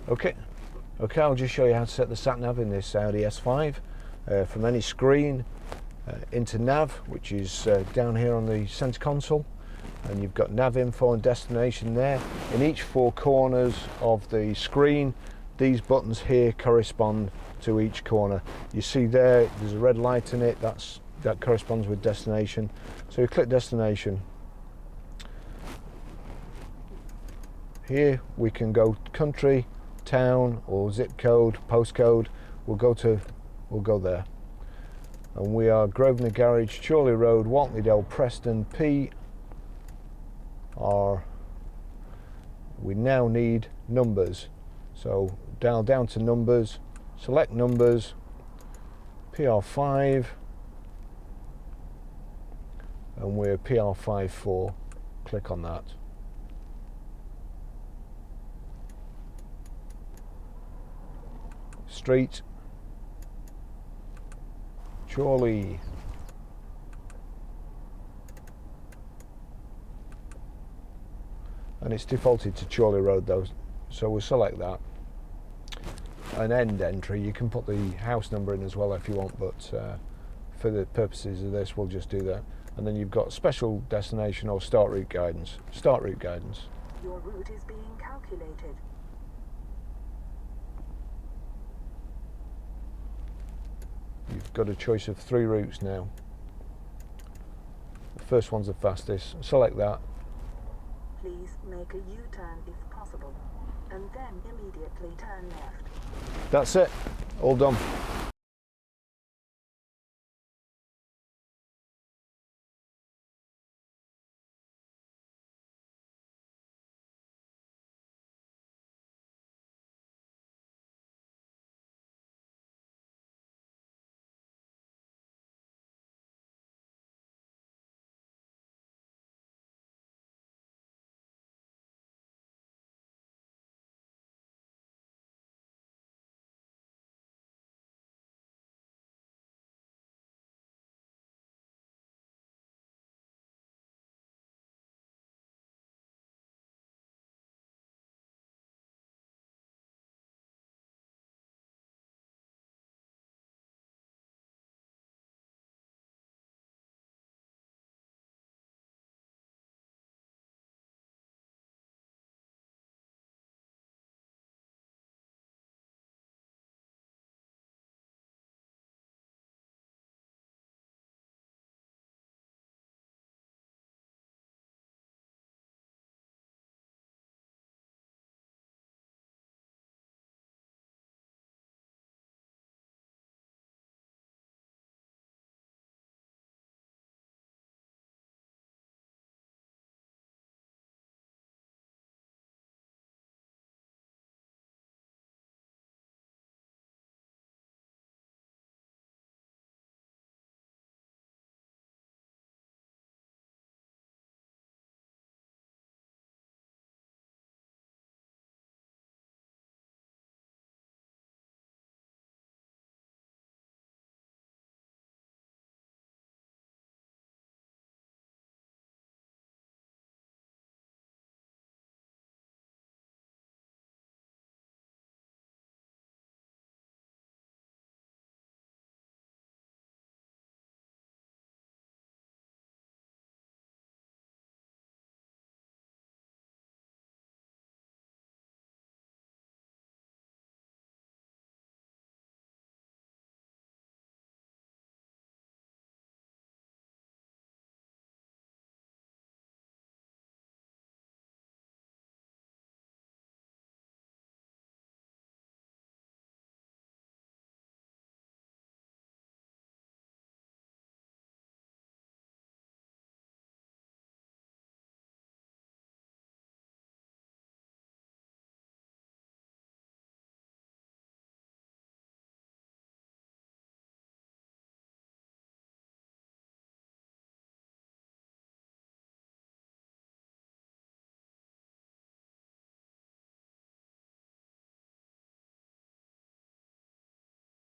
Okay, I'll just show you how to set the sat nav in this Audi S5 from any screen into nav, which is down here on the center console, and you've got nav info and destination there. In each four corners of the screen, these buttons here correspond to each corner. You see there's a red light in it, that corresponds with destination. So you click destination. Here we can go country, town, or zip code, postcode. We'll go there. And we are Grosvenor Garage, Chorley Road, Whaltneydale, Preston, P. We now need numbers. So dial down to numbers, select numbers, PR5, and we're PR54. Click on that. Street, Chorley. And it's defaulted to Chorley Road though, so we'll select that. An end entry, you can put the house number in as well if you want, but for the purposes of this we'll just do that. And then you've got special destination or start route guidance. Start route guidance. Your route is being calculated. You've got a choice of 3 routes now. The first one's the fastest. Select that. Please make a U-turn if possible, and then immediately turn left. That's it. All done.